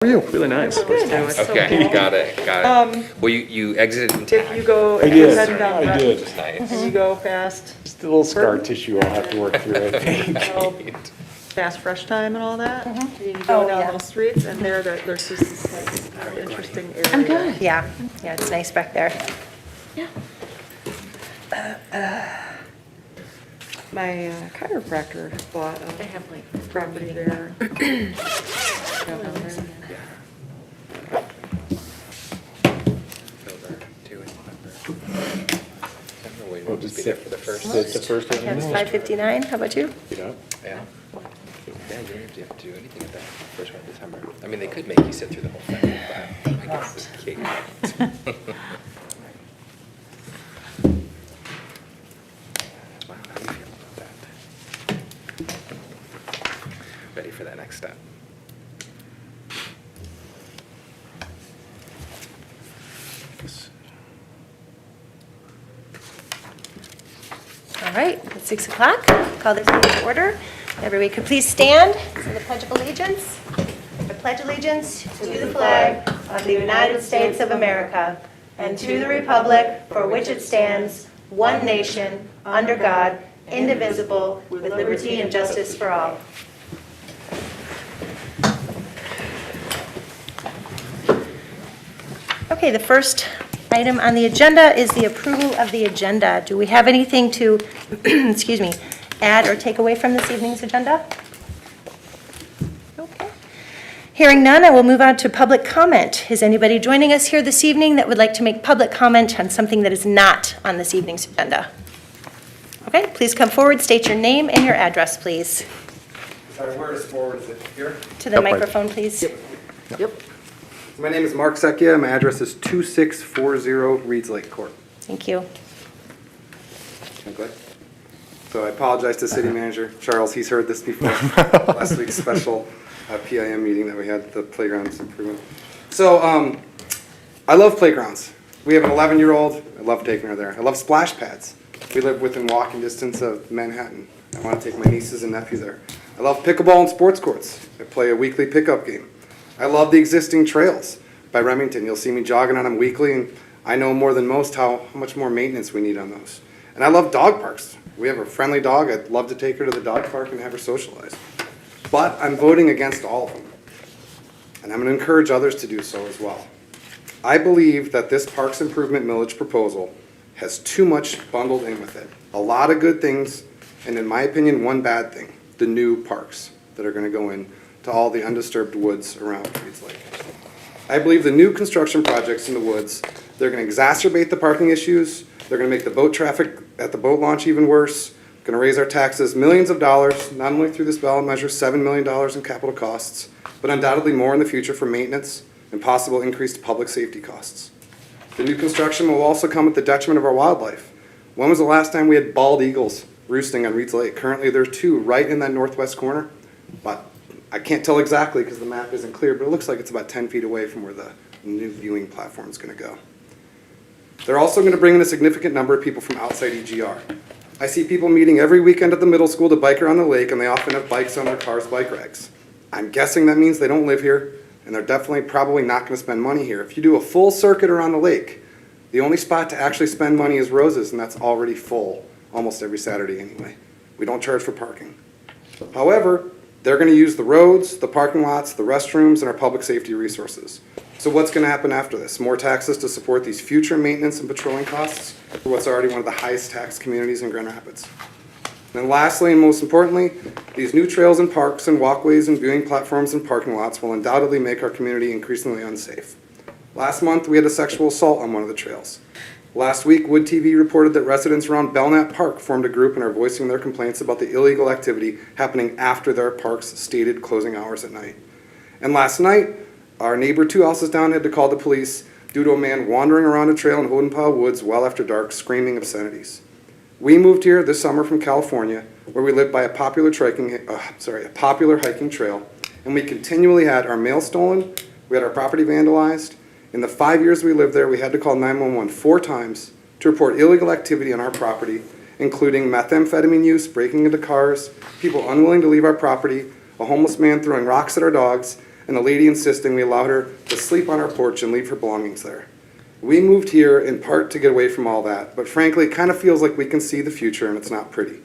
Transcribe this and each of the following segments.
How are you? Really nice. Okay, got it. Well, you exited in If you go, I if you're did, heading down I Breton, did. Just nice. and you go past, Just a little scar tissue I'll have to work through, I think. past Fresh Time and all that, you go Oh, down yeah. those streets, and there's just this like interesting area. I'm good. Yeah, it's nice back there. My chiropractor bought a property there. Well, Just be there for the first. That's the first one. Yeah, it's 5:59, how about you? Yeah. Yeah. Yeah, you don't have to do anything with that first one in December. I mean, they could make you sit through the whole thing, but I guess it's cake. Wow, how do you feel about that? Ready for that next step? All right, it's 6 o'clock. Call this meeting to order. Everybody could please stand for the Pledge of Allegiance. I pledge allegiance to the flag of the United States of America and to the republic for which it stands, one nation, under God, indivisible, with liberty and justice for all. Okay, the first item on the agenda is the approval of the agenda. Do we have anything to, excuse me, add or take away from this evening's agenda? Okay. Hearing none, I will move on to public comment. Is anybody joining us here this evening that would like to make public comment on something that is not on this evening's agenda? Okay, please come forward, state your name and your address, please. Sorry, where is forward? Is it here? To the microphone, please. Yep. My name is Mark Secchia. My address is 2640 Reeds Lake Court. Thank you. Okay. So I apologize to City Manager Charles. He's heard this before. Last week's special PIM meeting that we had at the playgrounds improvement. So I love playgrounds. We have an 11-year-old. I love taking her there. I love splash pads. We live within walking distance of Manhattan. I want to take my nieces and nephews there. I love pickleball and sports courts. I play a weekly pickup game. I love the existing trails by Remington. You'll see me jogging on them weekly, and I know more than most how much more maintenance we need on those. And I love dog parks. We have a friendly dog. I'd love to take her to the dog park and have her socialize. But I'm voting against all of them. And I'm going to encourage others to do so as well. I believe that this parks improvement millage proposal has too much bundled in with it. A lot of good things, and in my opinion, one bad thing, the new parks that are going to go in to all the undisturbed woods around Reeds Lake. I believe the new construction projects in the woods, they're going to exacerbate the parking issues, they're going to make the boat traffic at the boat launch even worse, going to raise our taxes millions of dollars, not only through this ballot measure, $7 million in capital costs, but undoubtedly more in the future for maintenance and possible increased public safety costs. The new construction will also come at the detriment of our wildlife. When was the last time we had bald eagles roosting on Reeds Lake? Currently there are 2 right in that northwest corner, but I can't tell exactly because the map isn't clear, but it looks like it's about 10 feet away from where the new viewing platform is going to go. They're also going to bring in a significant number of people from outside EGR. I see people meeting every weekend at the middle school to bike around the lake, and they often have bikes on their cars' bike racks. I'm guessing that means they don't live here, and they're definitely probably not going to spend money here. If you do a full circuit around the lake, the only spot to actually spend money is Rose's, and that's already full almost every Saturday anyway. We don't charge for parking. However, they're going to use the roads, the parking lots, the restrooms, and our public safety resources. So what's going to happen after this? More taxes to support these future maintenance and patrolling costs for what's already one of the highest taxed communities in Grand Rapids. And lastly, and most importantly, these new trails and parks and walkways and viewing platforms and parking lots will undoubtedly make our community increasingly unsafe. Last month, we had a sexual assault on one of the trails. Last week, Wood TV reported that residents around Belknap Park formed a group and are voicing their complaints about the illegal activity happening after their park's stated closing hours at night. And last night, our neighbor 2 houses down had to call the police due to a man wandering around a trail in Hodenpaugh Woods well after dark, screaming obscenities. We moved here this summer from California, where we lived by a popular hiking trail, and we continually had our mail stolen, we had our property vandalized. In the 5 years we lived there, we had to call 911 4 times to report illegal activity on our property, including methamphetamine use, breaking into cars, people unwilling to leave our property, a homeless man throwing rocks at our dogs, and a lady insisting we allowed her to sleep on our porch and leave her belongings there. We moved here in part to get away from all that, but frankly, it kind of feels like we can see the future and it's not pretty.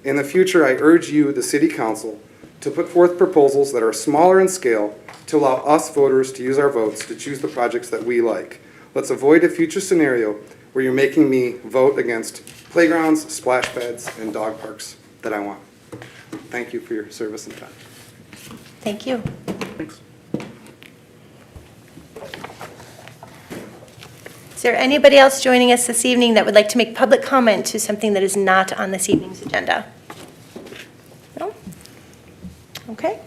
In the future, I urge you, the City Council, to put forth proposals that are smaller in scale to allow us voters to use our votes to choose the projects that we like. Let's avoid a future scenario where you're making me vote against playgrounds, splash pads, and dog parks that I want. Thank you for your service and time. Thank you. Is there anybody else joining us this evening that would like to make public comment to something that is not on this evening's agenda? No? Okay.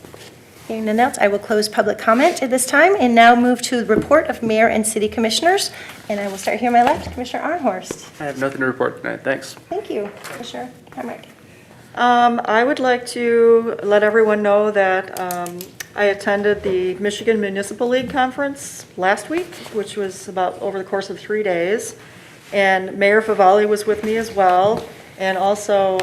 Hearing none else, I will close public comment at this time and now move to the report of mayor and city commissioners. And I will start here on my left, Commissioner Arnhorst. I have nothing to report tonight, thanks. Thank you, Commissioner Hamrick. I would like to let everyone know that I attended the Michigan Municipal League Conference last week, which was about over the course of 3 days. And Mayor Favali was with me as well. And also,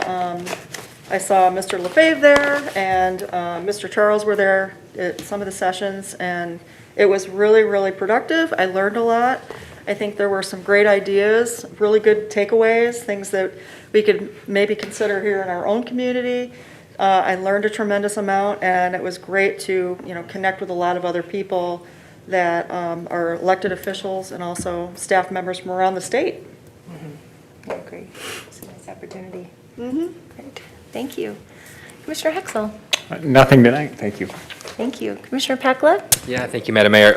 I saw Mr. LaFave there and Mr. Charles were there at some of the sessions. And it was really, really productive. I learned a lot. I think there were some great ideas, really good takeaways, things that we could maybe consider here in our own community. I learned a tremendous amount, and it was great to, connect with a lot of other people that are elected officials and also staff members from around the state. I agree. It's a nice opportunity. Great. Thank you. Commissioner Hexel. Nothing tonight, thank you. Thank you. Commissioner Pacla? Yeah, thank you, Madam Mayor.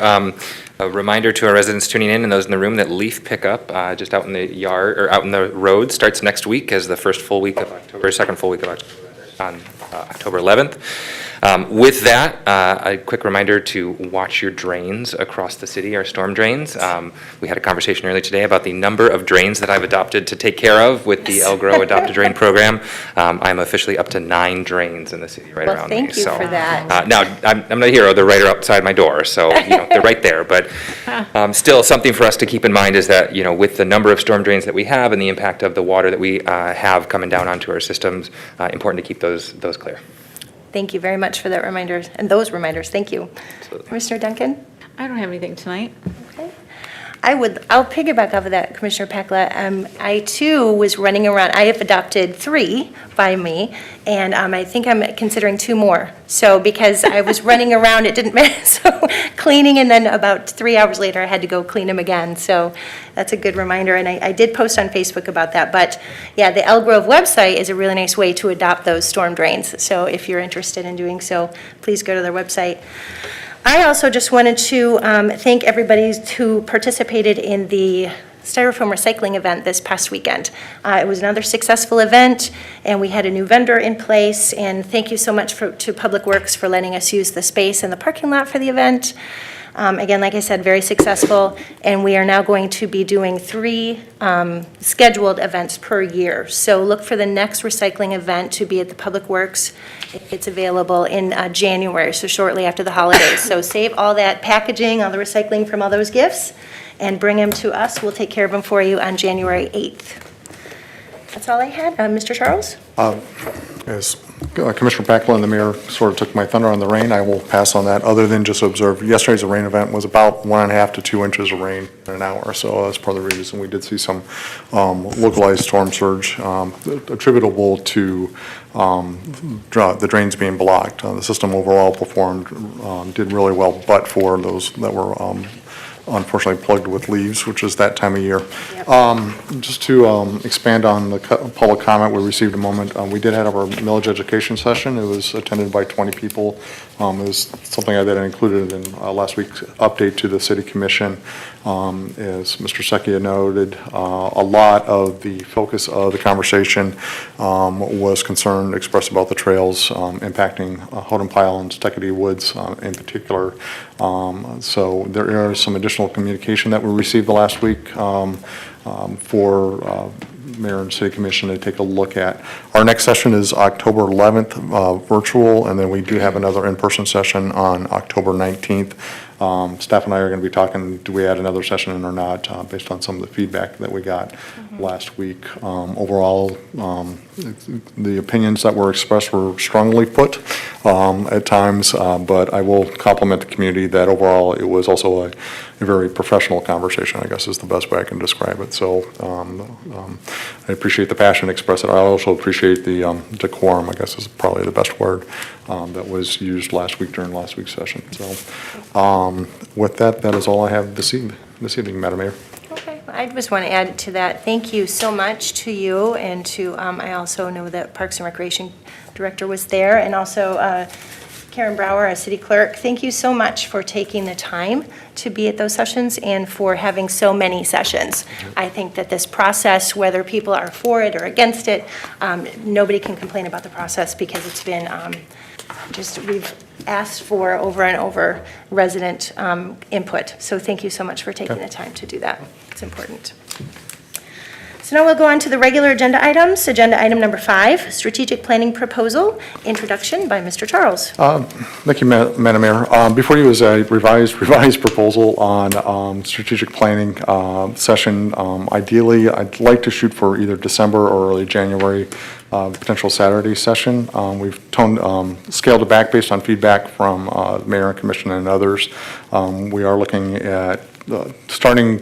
A reminder to our residents tuning in and those in the room that leaf pickup just out in the yard or out in the road starts next week as the first full week of October, second full week of October on October 11th. With that, a quick reminder to watch your drains across the city, our storm drains. We had a conversation earlier today about the number of drains that I've adopted to take care of with the Elgrow Adopt a Drain program. I'm officially up to 9 drains in the city right around me. Thank you for that. Now, I'm not a hero, they're right outside my door, so they're right there. But still, something for us to keep in mind is that, with the number of storm drains that we have and the impact of the water that we have coming down onto our systems, important to keep those clear. Thank you very much for that reminder, and those reminders. Thank you. Absolutely. Commissioner Duncan? I don't have anything tonight. Okay. I'll piggyback off of that, Commissioner Pacla. I too was running around. I have adopted 3 by me, and I think I'm considering 2 more. So because I was running around, it didn't matter. So cleaning, and then about 3 hours later, I had to go clean them again. So that's a good reminder, and I did post on Facebook about that. But yeah, the Elgrove website is a really nice way to adopt those storm drains. So if you're interested in doing so, please go to their website. I also just wanted to thank everybody who participated in the styrofoam recycling event this past weekend. It was another successful event, and we had a new vendor in place, and thank you so much to Public Works for letting us use the space in the parking lot for the event. Again, like I said, very successful, and we are now going to be doing 3 scheduled events per year. So look for the next recycling event to be at the Public Works. It's available in January, so shortly after the holidays. So save all that packaging, all the recycling from all those gifts, and bring them to us. We'll take care of them for you on January 8th. That's all I had. Mr. Charles? As Commissioner Pacla and the mayor sort of took my thunder on the rain, I will pass on that, other than just observe yesterday's rain event was about 1.5 to 2 inches of rain in an hour. So that's part of the reason we did see some localized storm surge attributable to the drains being blocked. The system overall performed, did really well, but for those that were unfortunately plugged with leaves, which is that time of year. Just to expand on the public comment we received a moment, we did have our millage education session. It was attended by 20 people. It was something that I included in last week's update to the City Commission. As Mr. Secchia noted, a lot of the focus of the conversation was concern expressed about the trails impacting Hodem Pile and Steckity Woods in particular. So there is some additional communication that we received the last week for Mayor and City Commission to take a look at. Our next session is October 11th, virtual, and then we do have another in-person session on October 19th. Staff and I are going to be talking, do we add another session in or not, based on some of the feedback that we got last week. Overall, the opinions that were expressed were strongly put at times, but I will compliment the community that overall it was also a very professional conversation, I guess is the best way I can describe it. So I appreciate the passion expressed. I also appreciate the decorum, I guess is probably the best word, that was used last week during last week's session. So with that, that is all I have this evening, Madam Mayor. Okay, I just want to add to that, thank you so much to you and to, I also know that Parks and Recreation Director was there, and also Karen Brower, our city clerk. Thank you so much for taking the time to be at those sessions and for having so many sessions. I think that this process, whether people are for it or against it, nobody can complain about the process because it's been we've asked for over and over resident input. So thank you so much for taking the time to do that. It's important. So now we'll go on to the regular agenda items. Agenda item number 5, strategic planning proposal, introduction by Mr. Charles. Thank you, Madam Mayor. Before you is a revised proposal on strategic planning session. Ideally, I'd like to shoot for either December or early January, potential Saturday session. We've scaled it back based on feedback from the Mayor and Commission and others. We are looking at starting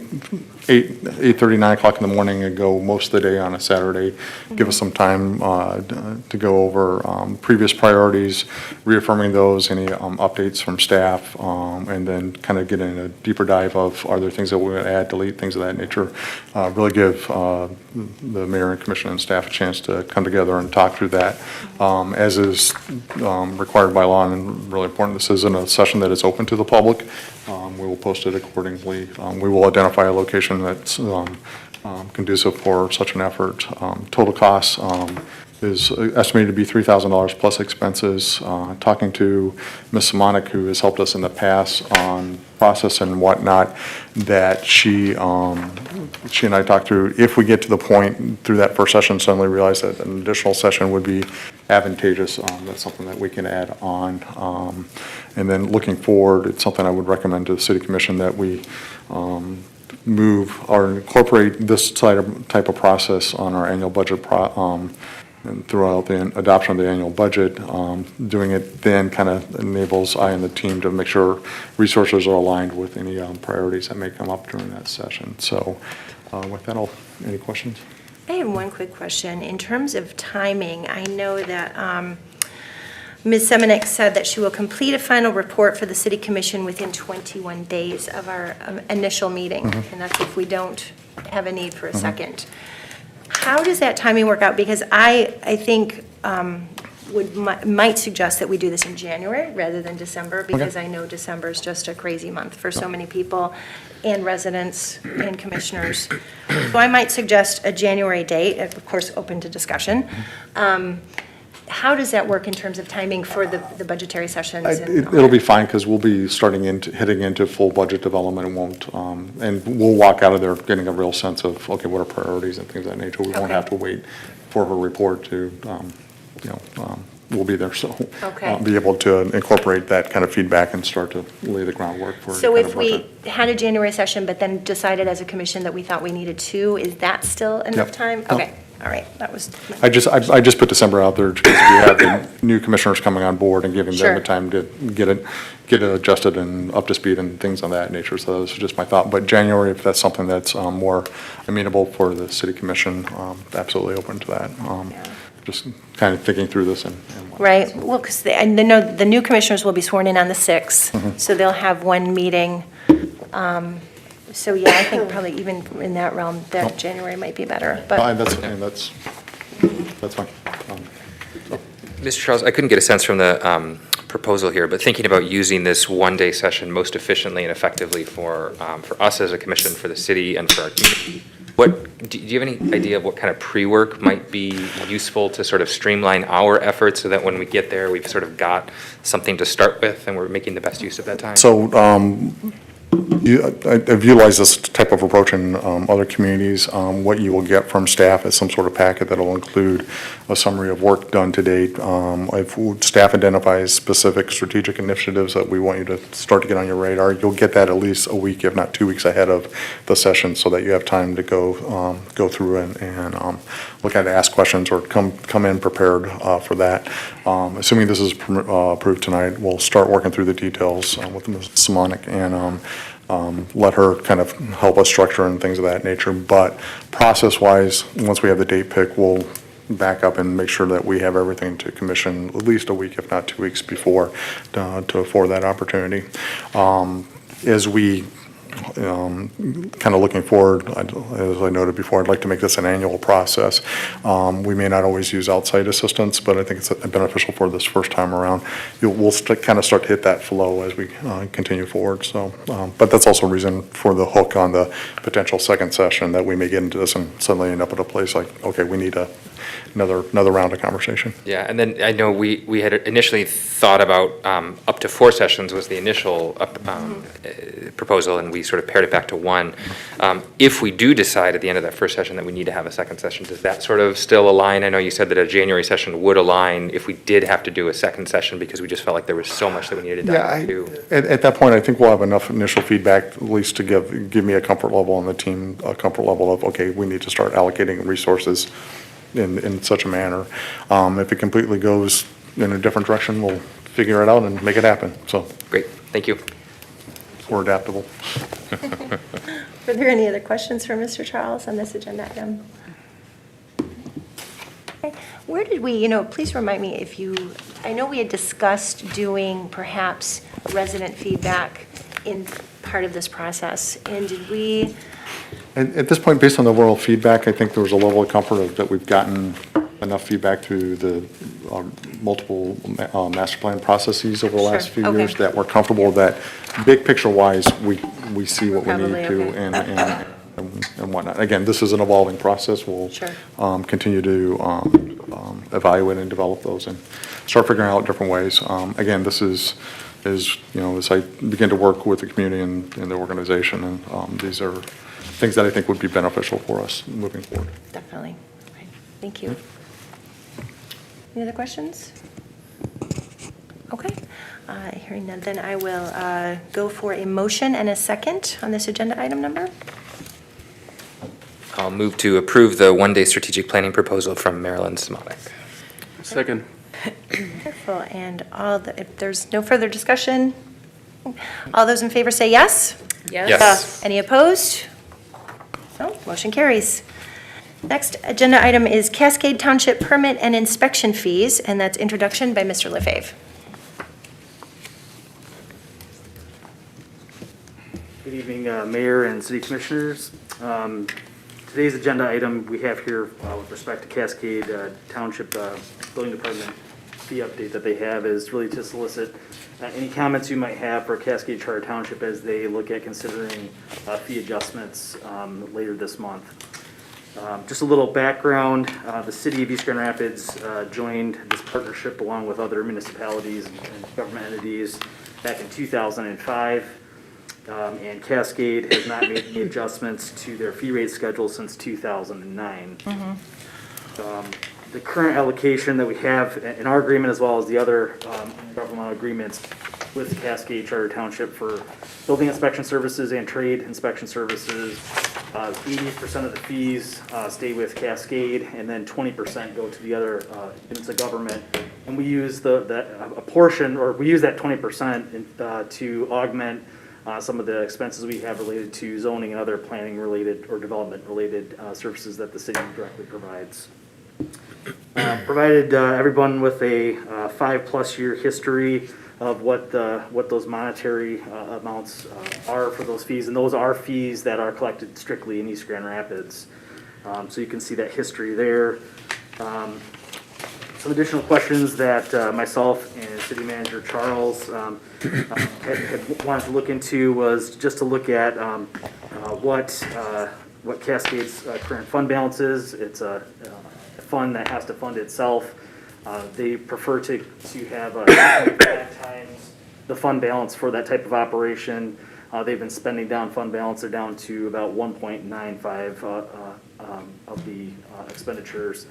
8:30, 9 o'clock in the morning and go most of the day on a Saturday. Give us some time to go over previous priorities, reaffirming those, any updates from staff, and then kind of get in a deeper dive of are there things that we would add, delete, things of that nature. Really give the Mayor and Commission and staff a chance to come together and talk through that. As is required by law and really important, this isn't a session that is open to the public. We will post it accordingly. We will identify a location that's conducive for such an effort. Total cost is estimated to be $3,000 plus expenses. Talking to Ms. Simonik, who has helped us in the past on process and whatnot, that she and I talked through, if we get to the point through that first session, suddenly realize that an additional session would be advantageous. That's something that we can add on. And then looking forward, it's something I would recommend to the City Commission that we move or incorporate this type of process on our annual budget and throughout the adoption of the annual budget. Doing it then kind of enables I and the team to make sure resources are aligned with any priorities that may come up during that session. So with that, any questions? I have one quick question. In terms of timing, I know that Ms. Semenik said that she will complete a final report for the City Commission within 21 days of our initial meeting, and that's if we don't have a need for a second. How does that timing work out? Because I think might suggest that we do this in January rather than December, because I know December is just a crazy month for so many people and residents and commissioners. So I might suggest a January date, of course, open to discussion. How does that work in terms of timing for the budgetary sessions? It'll be fine because we'll be heading into full budget development and we'll walk out of there getting a real sense of, okay, what are priorities and things of that nature. We won't have to wait for her report to, we'll be there. So be able to incorporate that kind of feedback and start to lay the groundwork for it. So if we had a January session, but then decided as a commission that we thought we needed 2, is that still enough time? Okay. All right, that was. I just put December out there because we have the new commissioners coming on board and giving them the time to get it adjusted and up to speed and things of that nature. So that was just my thought. But January, if that's something that's more amenable for the City Commission, absolutely open to that. Just kind of thinking through this and right. Well, because the new commissioners will be sworn in on the 6th, so they'll have one meeting. So yeah, I think probably even in that realm, that January might be better. But that's fine. Mr. Charles, I couldn't get a sense from the proposal here, but thinking about using this one-day session most efficiently and effectively for us as a commission, for the city, and for our community, do you have any idea of what kind of pre-work might be useful to sort of streamline our efforts so that when we get there, we've sort of got something to start with and we're making the best use of that time? So I've utilized this type of approach in other communities. What you will get from staff is some sort of packet that will include a summary of work done to date. If staff identifies specific strategic initiatives that we want you to start to get on your radar, you'll get that at least a week, if not 2 weeks ahead of the session, so that you have time to go through and look at it, ask questions, or come in prepared for that. Assuming this is approved tonight, we'll start working through the details with Ms. Simonik and let her kind of help us structure and things of that nature. But process-wise, once we have the date pick, we'll back up and make sure that we have everything to commission at least a week, if not 2 weeks before, to afford that opportunity. As we kind of looking forward, as I noted before, I'd like to make this an annual process. We may not always use outside assistance, but I think it's beneficial for this first time around. We'll kind of start to hit that flow as we continue forward. So, but that's also a reason for the hook on the potential second session, that we may get into this and suddenly end up at a place like, okay, we need another round of conversation. Yeah, and then I know we had initially thought about up to 4 sessions was the initial proposal, and we sort of pared it back to 1. If we do decide at the end of that first session that we need to have a second session, does that sort of still align? I know you said that a January session would align if we did have to do a second session, because we just felt like there was so much that we needed to dive into. At that point, I think we'll have enough initial feedback, at least to give me a comfort level and the team a comfort level of, okay, we need to start allocating resources in such a manner. If it completely goes in a different direction, we'll figure it out and make it happen. So Great, thank you. we're adaptable. Were there any other questions for Mr. Charles on this agenda item? Okay. Where did we, please remind me if I know we had discussed doing perhaps resident feedback in part of this process, and did we? At this point, based on the overall feedback, I think there was a level of comfort that we've gotten enough feedback through the multiple master plan processes over the last Sure, few okay. years, that we're comfortable that big picture wise, we see what we Probably need to okay. and whatnot. Again, this is an evolving process. We'll Sure. continue to evaluate and develop those and start figuring out different ways. Again, this is as I begin to work with the community and the organization, and these are things that I think would be beneficial for us moving forward. Definitely. Right. Thank you. Any other questions? Okay. Hearing none, then I will go for a motion and a second on this agenda item number. I'll move to approve the one-day strategic planning proposal from Marilyn Simonik. Second. Wonderful. And if there's no further discussion, all those in favor say yes? Yes. Any opposed? No, motion carries. Next agenda item is Cascade Township permit and inspection fees, and that's introduction by Mr. Lefebvre. Good evening, Mayor and City Commissioners. Today's agenda item we have here with respect to Cascade Township Building Department fee update that they have is really to solicit any comments you might have for Cascade Charter Township as they look at considering fee adjustments later this month. Just a little background, the City of East Grand Rapids joined this partnership along with other municipalities and government entities back in 2005. And Cascade has not made any adjustments to their fee rate schedule since 2009. The current allocation that we have in our agreement, as well as the other governmental agreements with Cascade Charter Township for building inspection services and trade inspection services, 80% of the fees stay with Cascade, and then 20% go to the other units of government. And we use a portion, or we use that 20% to augment some of the expenses we have related to zoning and other planning related or development related services that the city directly provides. Provided everyone with a 5+ year history of what those monetary amounts are for those fees, and those are fees that are collected strictly in East Grand Rapids. So you can see that history there. Some additional questions that myself and City Manager Charles had wanted to look into was just to look at what Cascade's current fund balance is. It's a fund that has to fund itself. They prefer to have 5 times the fund balance for that type of operation. They've been spending down fund balance. They're down to about 1.95 of the expenditures.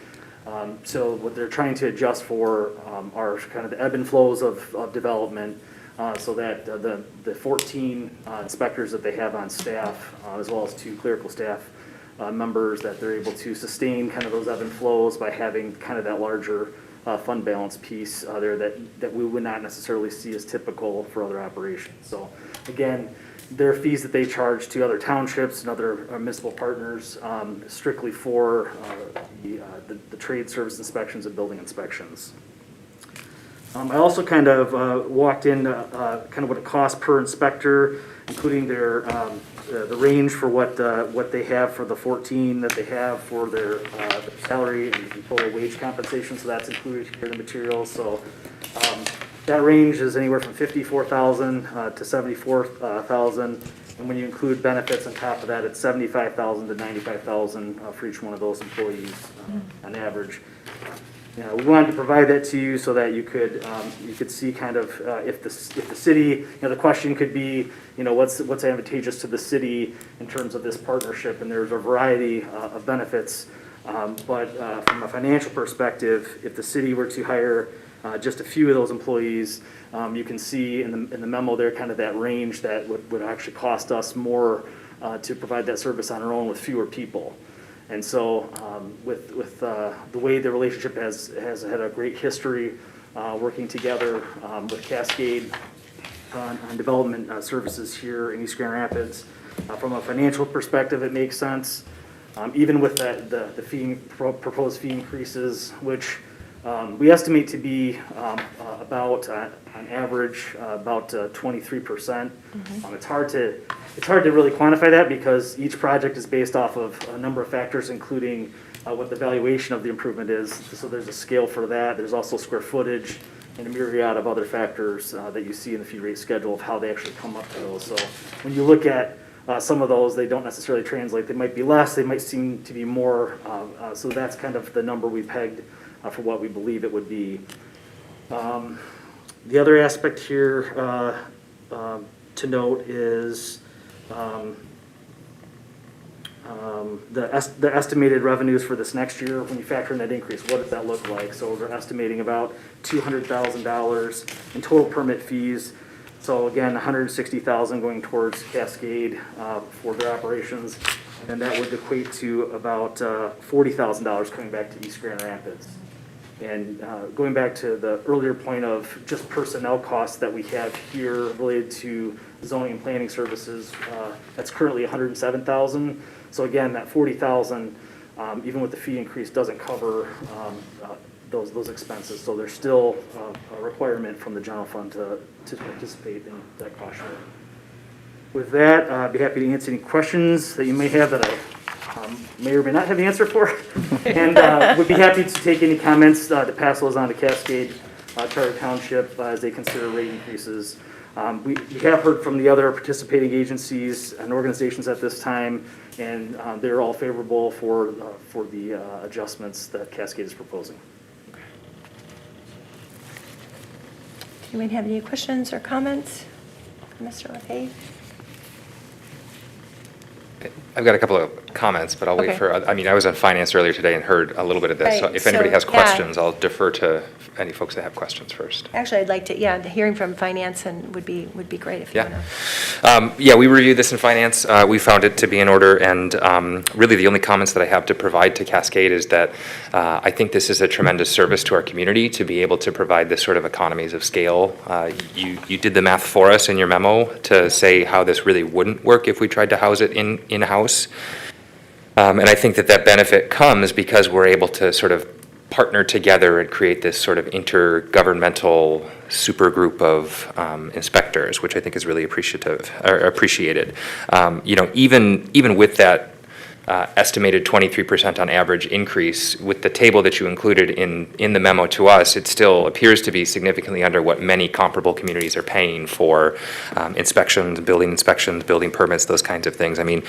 So what they're trying to adjust for are kind of the ebb and flows of development, so that the 14 inspectors that they have on staff, as well as 2 clerical staff members, that they're able to sustain kind of those ebb and flows by having kind of that larger fund balance piece there that we would not necessarily see as typical for other operations. So again, their fees that they charge to other townships and other municipal partners, strictly for the trade service inspections and building inspections. I also kind of walked in kind of what it costs per inspector, including their the range for what they have for the 14 that they have for their salary and total wage compensation. So that's included here in the materials. So that range is anywhere from $54,000 to $74,000, and when you include benefits on top of that, it's $75,000 to $95,000 for each one of those employees on average. You know, we wanted to provide that to you so that you could see kind of if the city, you know, the question could be, you know, what's advantageous to the city in terms of this partnership, and there's a variety of benefits. But from a financial perspective, if the city were to hire just a few of those employees, you can see in the memo there kind of that range that would actually cost us more to provide that service on our own with fewer people. And so with the way the relationship has had a great history working together with Cascade on development services here in East Grand Rapids, from a financial perspective, it makes sense. Even with the proposed fee increases, which we estimate to be about, on average, about 23%. It's hard to really quantify that because each project is based off of a number of factors, including what the valuation of the improvement is. So there's a scale for that. There's also square footage and a myriad of other factors that you see in the fee rate schedule of how they actually come up to those. So when you look at some of those, they don't necessarily translate. They might be less, they might seem to be more. So that's kind of the number we pegged for what we believe it would be. The other aspect here to note is the estimated revenues for this next year. When you factor in that increase, what does that look like? So we're estimating about $200,000 in total permit fees. So again, $160,000 going towards Cascade for their operations, and that would equate to about $40,000 coming back to East Grand Rapids. And going back to the earlier point of just personnel costs that we have here related to zoning and planning services, that's currently $107,000. So again, that $40,000, even with the fee increase, doesn't cover those expenses. So there's still a requirement from the general fund to participate in that cost share. With that, I'd be happy to answer any questions that you may have that I may or may not have the answer for. And would be happy to take any comments to pass those on to Cascade, Charter Township, as they consider rate increases. We have heard from the other participating agencies and organizations at this time, and they're all favorable for the adjustments that Cascade is proposing. Do you have any questions or comments? Mr. LePage? I've got a couple of comments, but I'll wait Okay. for, I mean, I was on finance earlier today and heard a little bit of this. So Right, if anybody so, has yeah. questions, I'll defer to any folks that have questions first. Actually, I'd like to, hearing from finance and would be great if you Yeah. want to. Yeah, we reviewed this in finance. We found it to be in order, and really the only comments that I have to provide to Cascade is that I think this is a tremendous service to our community to be able to provide this sort of economies of scale. You did the math for us in your memo to say how this really wouldn't work if we tried to house it in-house. And I think that benefit comes because we're able to sort of partner together and create this sort of intergovernmental super group of inspectors, which I think is really appreciated. You know, even with that estimated 23% on average increase, with the table that you included in the memo to us, it still appears to be significantly under what many comparable communities are paying for inspections, building permits, those kinds of things. I mean,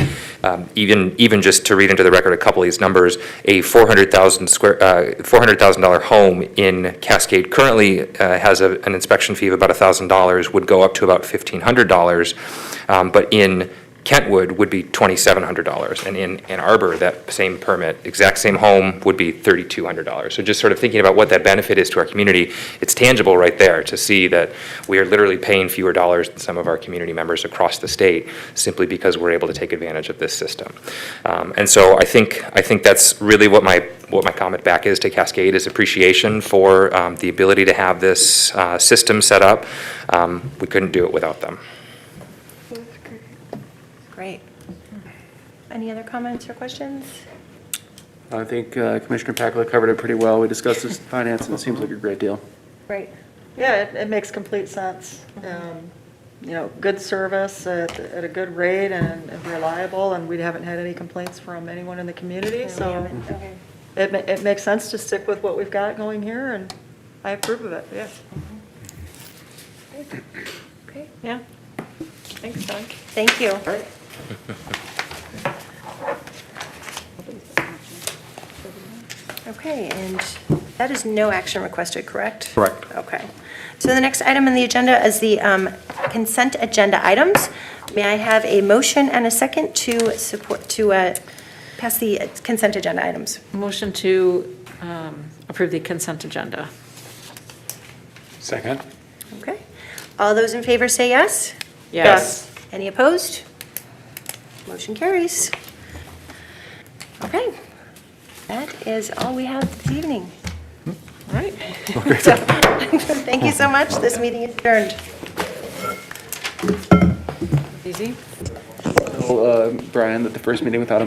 even just to read into the record a couple of these numbers, a $400,000 home in Cascade currently has an inspection fee of about $1,000, would go up to about $1,500, but in Kentwood would be $2,700, and in Ann Arbor, that same permit, exact same home, would be $3,200. So just sort of thinking about what that benefit is to our community, it's tangible right there to see that we are literally paying fewer dollars than some of our community members across the state simply because we're able to take advantage of this system. And so I think that's really what my comment back is to Cascade, is appreciation for the ability to have this system set up. We couldn't do it without them. Great. Any other comments or questions? I think Commissioner Pacla covered it pretty well. We discussed this finance, and it seems like a great deal. Great. Yeah, it makes complete sense. You know, good service at a good rate and reliable, and we haven't had any complaints from anyone in the community, so Okay. it makes sense to stick with what we've got going here, and I approve of it, yes. Okay. Yeah. Thanks, Doug. Thank you. Okay, and that is no action requested, correct? Correct. Okay. So the next item on the agenda is the consent agenda items. May I have a motion and a second to pass the consent agenda items? Motion to approve the consent agenda. Second? Okay. All those in favor say yes? Yes. Any opposed? Motion carries. Okay. That is all we have this evening. All right. So, thank you so much. This meeting is adjourned. Easy. Brian, that the first meeting without a